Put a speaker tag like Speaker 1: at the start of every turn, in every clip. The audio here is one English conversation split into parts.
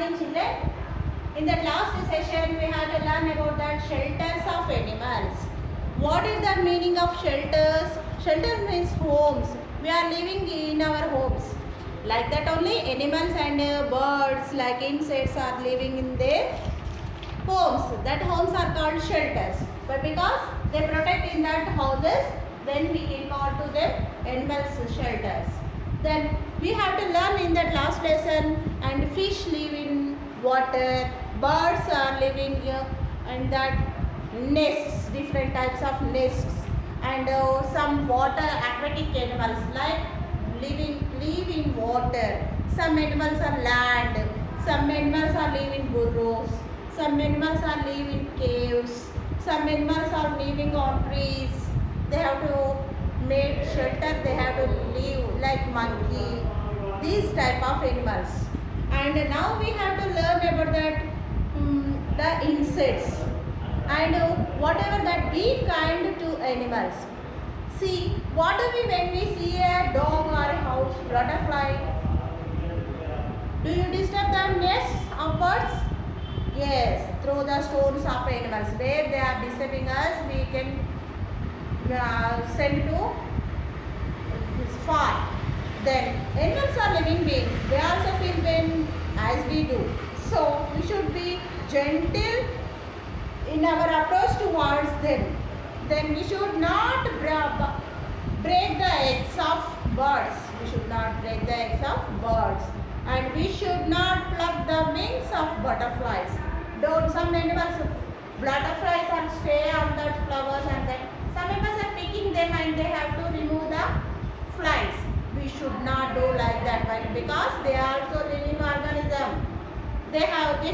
Speaker 1: morning, children. In the last session, we had to learn about the shelters of animals. What is the meaning of shelters? Shelter means homes. We are living in our homes. Like that only animals and birds like insects are living in their homes. That homes are called shelters. But because they protect in that houses, then we can call to them animals shelters. Then we have to learn in that last lesson, and fish live in water, birds are living in that nests, different types of nests, and some water aquatic animals like live in water. Some animals are land, some animals are live in burrows, some animals are live in caves, some animals are living on trees. They have to make shelter, they have to live like monkey, these type of animals. And now we have to learn about that the insects and whatever that be kind to animals. See, what do we when we see a dog or a house butterfly? Do you disturb the nests of birds? Yes, through the stones of animals. Where they are disturbing us, we can send to far. Then animals are living beings. They also feel pain as we do. So we should be gentle in our approach towards them. Then we should not break the eggs of birds. We should not break the eggs of birds. And we should not pluck the wings of butterflies. Don't some animals, butterflies are stay on the flowers, and then some animals are picking them and they have to remove the flies. We should not do like that, right? Because they are also living organism. They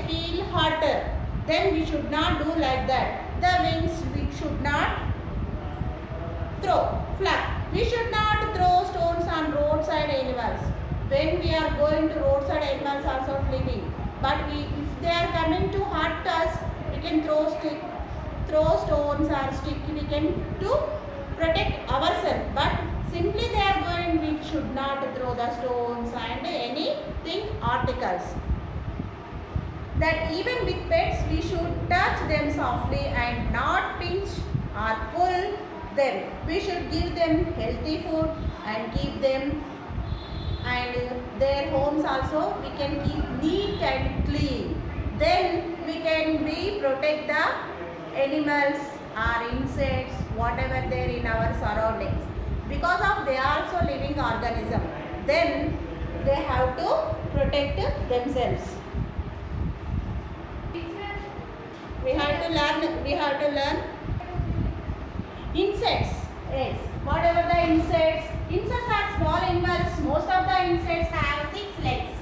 Speaker 1: feel hotter. Then we should not do like that. The wings we should not throw, pluck. We should not throw stones on roadside animals. When we are going to roadside, animals also living. But if they are coming to hurt us, we can throw stones or stick. We can to protect ourselves. But simply they are going, we should not throw the stones and anything articles. That even with pets, we should touch them softly and not pinch or pull them. We should give them healthy food and keep them, and their homes also we can keep neat and clean. Then we can protect the animals or insects, whatever there in our surroundings. Because of they are also living organism. Then they have to protect themselves. We have to learn insects. Yes. Whatever the insects are small animals. Most of the insects have 6 legs.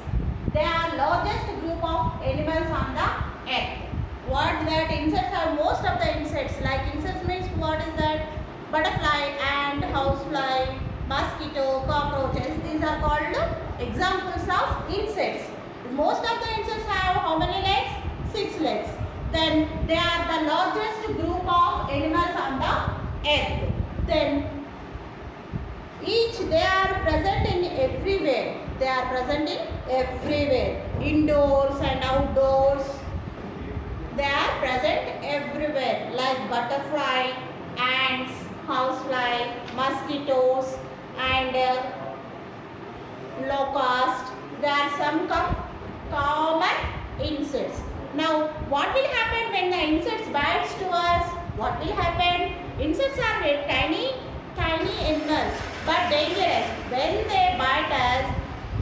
Speaker 1: They are largest group of animals on the earth. What that insects are, most of the insects, like insects means what is that? Butterfly, ant, housefly, mosquito, cockroaches. These are called examples of insects. Most of the insects have how many legs? 6 legs. Then they are the largest group of animals on the earth. Then they are present in everywhere. They are present in everywhere. Indoors and outdoors. They are present everywhere, like butterfly, ants, housefly, mosquitoes, and locust. There are some common insects. Now, what will happen when the insects bites to us? What will happen? Insects are very tiny animals, but dangerous. When they bite us,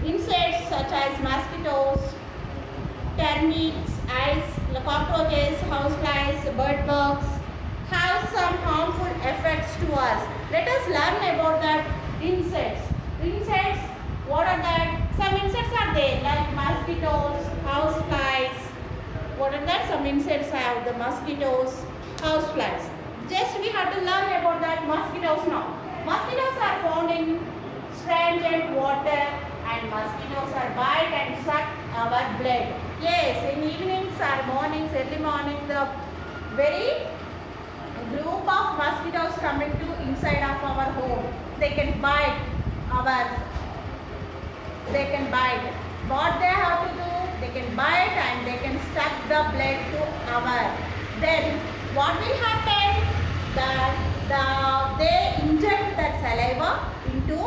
Speaker 1: insects such as mosquitoes, termites, cockroaches, houseflies, bird bugs have some harmful effects to us. Let us learn about that insects. Insects, what are that? Some insects are there like mosquitoes, houseflies. What are that? Some insects have the mosquitoes, houseflies. Just we have to learn about that mosquitoes now. Mosquitoes are found in stagnant water, and mosquitoes are bite and suck our blood. Yes, in evenings or mornings, early morning, the very group of mosquitoes coming to inside of our home. They can bite our. What they have to do? They can bite the blood to our. Then what will happen? That they inject that saliva into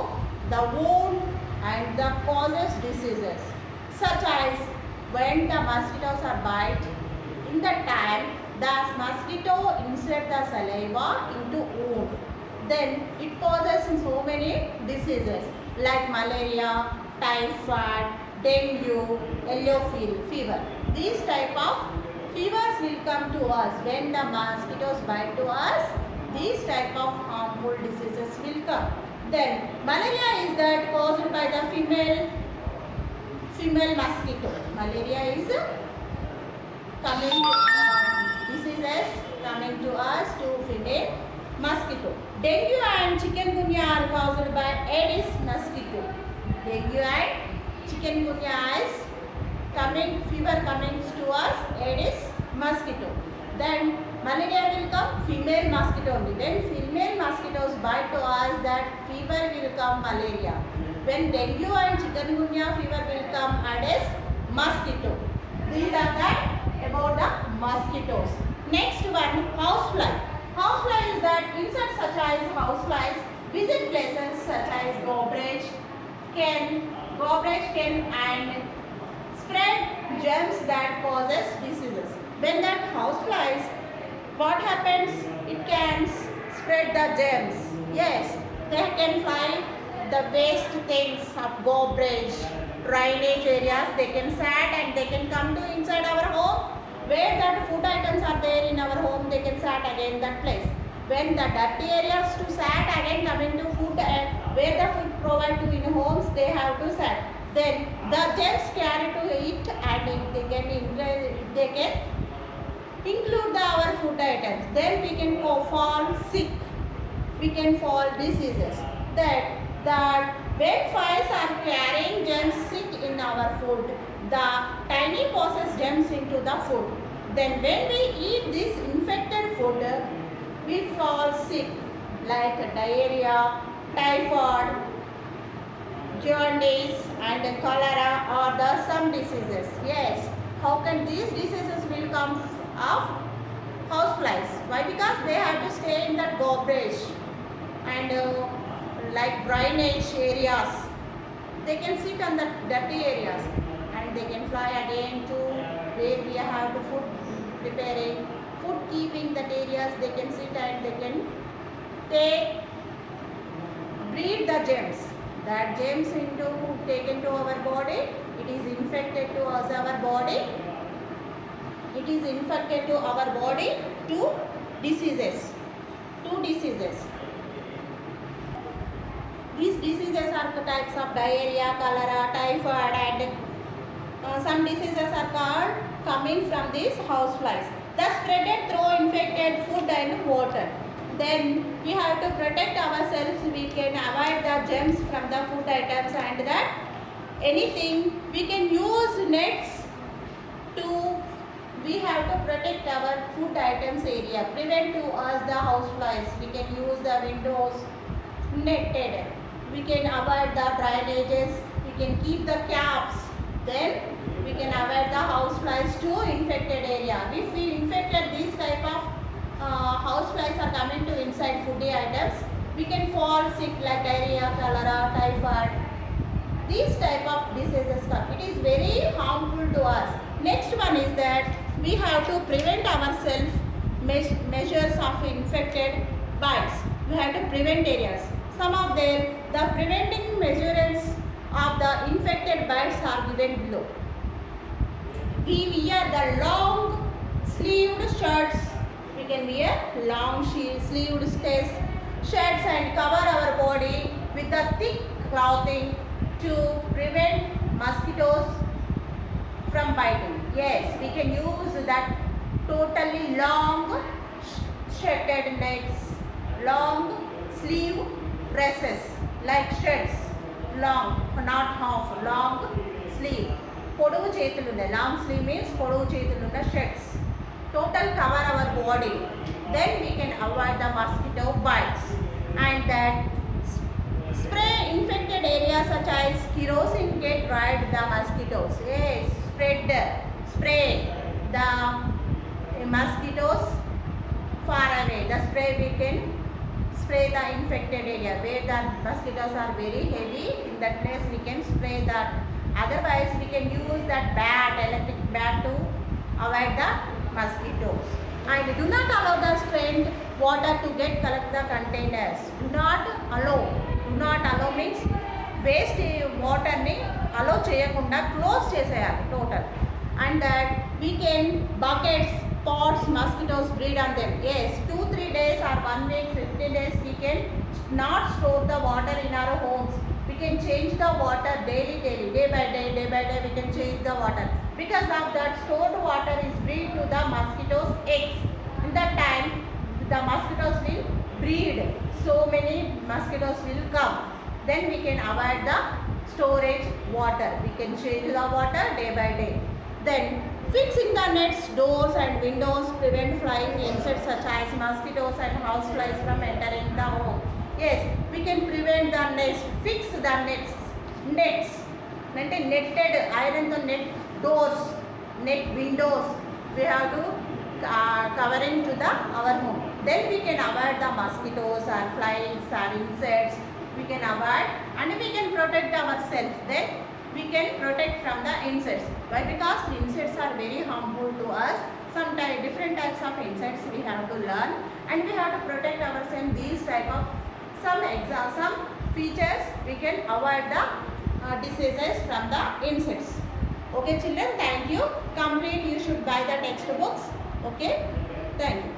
Speaker 1: the wound and the causes diseases, such as when the mosquitoes are bite. In that time, the mosquito insert the saliva into wound. Then it causes so many diseases like malaria, typhoid, dengue, yellow fever. These type of fevers will come to us when the mosquitoes bite to us. These type of harmful diseases will come. Then malaria is that caused by the female mosquito. Malaria is coming diseases coming to us to female mosquito. Dengue and chikungunya are caused by Aedes mosquito. Dengue and chikungunya is fever coming to us Aedes mosquito. Then malaria will come female mosquito only. When female mosquitoes bite to us, that fever will come malaria. When dengue and chikungunya fever will come Aedes mosquito. These are that about the mosquitoes. Next one, housefly. Housefly is that insects such as houseflies visit places such as garbage can and spread germs that causes diseases. When that houseflies, what happens? It can spread the germs. Yes, they can fly the waste things of garbage, drainage areas. They can sat and they can come to inside our home. Where that food items are there in our home, they can sat again that place. When the dirty areas to sat again come into food and where the food provided to in homes, they have to sat. Then the germs carry to it and they can include our food items. Then we can fall sick. We can fall diseases. That when flies are carrying germs sit in our food, the tiny passes germs into the food. Then when we eat this infected food, we fall sick like diarrhea, typhoid, jaundice and cholera or the some diseases. Yes, how can these diseases will come of houseflies? Why? Because they have to stay in that garbage and like drainage areas. They can sit on the dirty areas and they can fly again to where we have the food preparing, food keeping that areas. They can sit and they can breed the germs. That germs taken to our body. It is infected to us our body. It is infected to our body to diseases. These diseases are the types of diarrhea, cholera, typhoid and some diseases are called coming from these houseflies. The spreaded through infected food and water. Then we have to protect ourselves. We can avoid the germs from the food items and that anything we can use nets to. We have to protect our food items area. Prevent to us the houseflies. We can use the windows netted. We can avoid the drainages. We can keep the caps. Then we can avoid the houseflies to infected area. If we infected these type of houseflies are coming to inside foodie items, we can fall sick like diarrhea, cholera, typhoid. These type of diseases come. It is very harmful to us. Next one is that we have to prevent ourselves measures of infected bites. We have to prevent areas. Some of them, the preventing measures of the infected bites are given below. We wear the long sleeved shirts. We can wear long sleeved shirts and cover our body with the thick clothing to prevent mosquitoes from biting. Yes, we can use that totally long shirted necks, long sleeve dresses like shirts, long, not half, long sleeve. పొడవు చేతులు ఉన్నాయి. Long sleeve means పొడవు చేతులు ఉన్న shirts. Total cover our body. Then we can avoid the mosquito bites. And that spray infected areas such as kerosene get rid the mosquitoes. Yes, spray the mosquitoes far away. The spray we can spray the infected area where the mosquitoes are very heavy. In that place we can spray that. Otherwise we can use that bat, electric bat to avoid the mosquitoes. And do not allow the strained water to get collect the containers. Do not allow. Do not allow means waste water ni allow చేయకుండా close చేసేయాలి total. And that we can buckets, pots, mosquitoes breed on them. Yes, 2-3 days or 1 week, 15 days we can not store the water in our homes. We can change the water daily, day by day we can change the water. Because of that stored water is breed to the mosquitoes eggs. In that time the mosquitoes will breed. So many mosquitoes will come. Then we can avoid the storage water. We can change the water day by day. Then fixing the nets, doors and windows prevent flying insects such as mosquitoes and houseflies from entering the home. Yes, we can prevent the nest. Fix the nets. Nets. అంటే netted iron the net doors, net windows. We have to covering to the our home. Then we can avoid the mosquitoes or flies or insects. We can avoid and we can protect ourselves. Then we can protect from the insects. Why? Because insects are very harmful to us. Different types of insects we have to learn, and we have to protect ourselves. These type of some features we can avoid the diseases from the insects. Okay children, thank you. Complete, you should buy the textbooks. Okay, thank you.